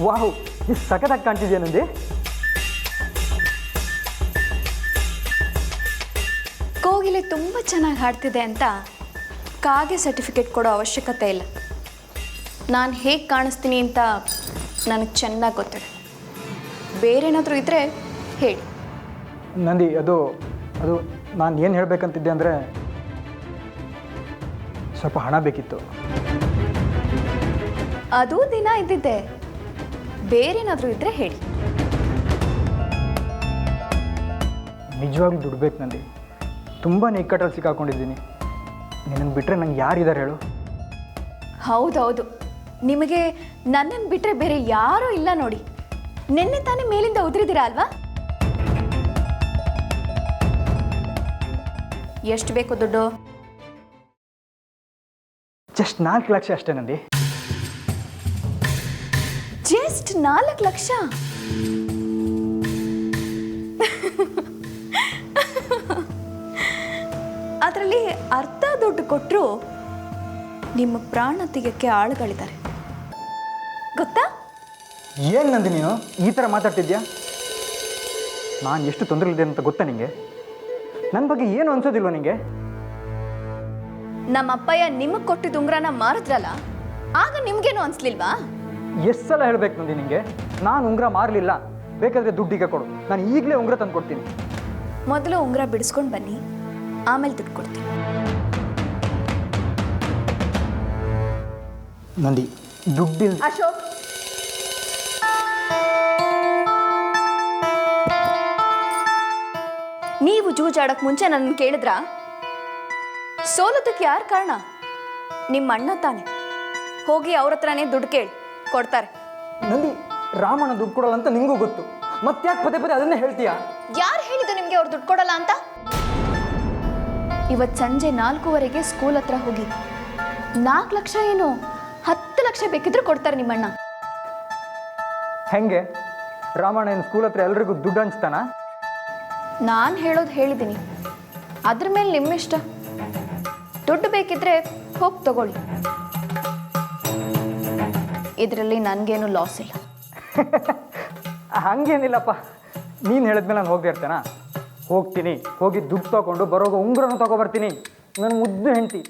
ವಾಹ್, ಇದು ಸಖತ್ತಾಗಿ ಕಾಣ್ತಿದ್ಯಾ ನಂದಿ. ಕೋಗಿಲೆ ತುಂಬ ಚೆನ್ನಾಗಿ ಹಾಡ್ತಿದೆ ಅಂತ ಕಾಗೆ ಸರ್ಟಿಫಿಕೇಟ್ ಕೊಡೋ ಅವಶ್ಯಕತೆ ಇಲ್ಲ. ನಾನು ಹೇಗೆ ಕಾಣಿಸ್ತೀನಿ ಅಂತ ನನಗೆ ಚೆನ್ನಾಗಿ ಗೊತ್ತಿದೆ. ಬೇರೇನಾದರೂ ಇದ್ದರೆ ಹೇಳಿ. ನಂದಿ, ಅದು ಅದು ನಾನು ಏನು ಹೇಳಬೇಕಂತಿದ್ದೆ ಅಂದರೆ ಸ್ವಲ್ಪ ಹಣ ಬೇಕಿತ್ತು. ಅದು ದಿನ ಇದ್ದಿದ್ದೆ. ಬೇರೇನಾದರೂ ಇದ್ದರೆ ಹೇಳಿ. ನಿಜವಾಗ್ಲೂ ದುಡ್ಡು ಬೇಕು ನಂದಿ. ತುಂಬ ಇಕ್ಕಟ್ಟಲ್ಲಿ ಸಿಕ್ಕಾಕೊಂಡಿದ್ದೀನಿ. ನಿನ್ನನ್ನು ಬಿಟ್ಟರೆ ನಂಗೆ ಯಾರಿದ್ದಾರೆ ಹೇಳು? ಹೌದೌದು, ನಿಮಗೆ ನನ್ನನ್ನು ಬಿಟ್ಟರೆ ಬೇರೆ ಯಾರೂ ಇಲ್ಲ ನೋಡಿ. ನಿನ್ನೆ ತಾನೇ ಮೇಲಿಂದ ಉದುರಿದ್ದೀರಾ ಅಲ್ವಾ? ಎಷ್ಟು ಬೇಕು ದುಡ್ಡು? ಜಸ್ಟ್ 4 ಲಕ್ಷ ಅಷ್ಟೇ ನಂದಿ. ಜಸ್ಟ್ 4 ಲಕ್ಷ? ಅದರಲ್ಲಿ ಅರ್ಧ ದುಡ್ಡು ಕೊಟ್ಟರು ನಿಮ್ಮ ಪ್ರಾಣ ತೆಗೆಯೋಕ್ಕೆ ಆಳುಗಳಿದ್ದಾರೆ ಗೊತ್ತಾ? ಏನು ನಂದಿ ನೀನು ಈ ಥರ ಮಾತಾಡ್ತಿದ್ಯಾ? ನಾನು ಎಷ್ಟು ತೊಂದರೆಲಿದೆ ಅಂತ ಗೊತ್ತಾ ನಿಂಗೆ? ನನ್ನ ಬಗ್ಗೆ ಏನು ಅನ್ಸೋದಿಲ್ವ ನಿಂಗೆ? ನಮ್ಮ ಅಪ್ಪಯ್ಯ ನಿಮಗೆ ಕೊಟ್ಟಿದ್ದ ಉಂಗ್ರನ ಮಾರಿದ್ರಲ್ಲ, ಆಗ ನಿಮ್ಗೇನು ಅನ್ಸ್ಲಿಲ್ವಾ? ಎಷ್ಟು ಸಲ ಹೇಳ್ಬೇಕು ನಂದಿ ನಿಂಗೆ? ನಾನು ಉಂಗ್ರ ಮಾರಲಿಲ್ಲ. ಬೇಕಾದರೆ ದುಡ್ಡಿಗೆ ಕೊಡು, ನಾನು ಈಗಲೇ ಉಂಗ್ರ ತಂದು ಕೊಡ್ತೀನಿ. ಮೊದಲು ಉಂಗ್ರ ಬಿಡಿಸ್ಕೊಂಡು ಬನ್ನಿ, ಆಮೇಲೆ ದುಡ್ಡು ಕೊಡ್ತೀನಿ. ನಂದಿ, ದುಡ್ಡಿಲ್ಲ. ಅಶೋಕ್, ನೀವು ಜೂಜಾಡಕ್ ಮುಂಚೆ ನನ್ನ ಕೇಳಿದ್ರ? ಸೋಲೋದಕ್ಕೆ ಯಾರು ಕಾರಣ? ನಿಮ್ಮ ಅಣ್ಣ ತಾನೆ. ಹೋಗಿ ಅವ್ರ ಹತ್ರನೇ ದುಡ್ಡು ಕೇಳಿ, ಕೊಡ್ತಾರೆ. ನಂದಿ, ರಾಮಣ್ಣ ದುಡ್ಡು ಕೊಡಲ್ಲ ಅಂತ ನಿಂಗೂ ಗೊತ್ತು. ಮತ್ತ್ಯಾಕೆ ಪದೇ ಪದೇ ಅದನ್ನೇ ಹೇಳ್ತೀಯಾ? ಯಾರು ಹೇಳಿದ್ದು ನಿಮಗೆ ಅವ್ರು ದುಡ್ಡು ಕೊಡಲ್ಲ ಅಂತ? ಇವತ್ತು ಸಂಜೆ 4:15ಗೆ ಸ್ಕೂಲ್ ಹತ್ರ ಹೋಗಿ 4 ಲಕ್ಷ ಏನು 10 ಲಕ್ಷ ಬೇಕಿದ್ರು ಕೊಡ್ತಾರೆ ನಿಮ್ಮಣ್ಣ. ಹೆಂಗೆ? ರಾಮಣ್ಣ ಏನು ಸ್ಕೂಲ್ ಹತ್ರ ಎಲ್ರಿಗೂ ದುಡ್ಡು ಹಂಚ್ತಾನ? ನಾನು ಹೇಳೋದು ಹೇಳಿದ್ದೀನಿ, ಅದ್ರ ಮೇಲೆ ನಿಮ್ಮಿಷ್ಟ. ದುಡ್ಡು ಬೇಕಿದ್ರೆ ಹೋಗಿ ತಗೊಳ್ಳಿ, ಇದರಲ್ಲಿ ನನಗೇನು ಲಾಸ್ ಇಲ್ಲ. ಹಂಗೇನಿಲ್ಲಪ್ಪ, ನೀನು ಹೇಳಿದ್ಮೇಲೆ ನಾನು ಹೋಗದೆ ಇರ್ತೇನಾ? ಹೋಗ್ತೀನಿ, ಹೋಗಿ ದುಡ್ಡು ತೊಗೊಂಡು ಬರೋಗ ಉಂಗ್ರನೂ ತೊಗೊಬರ್ತೀನಿ. ನನ್ನ ಮುದ್ದು ಹೆಂಡತಿ.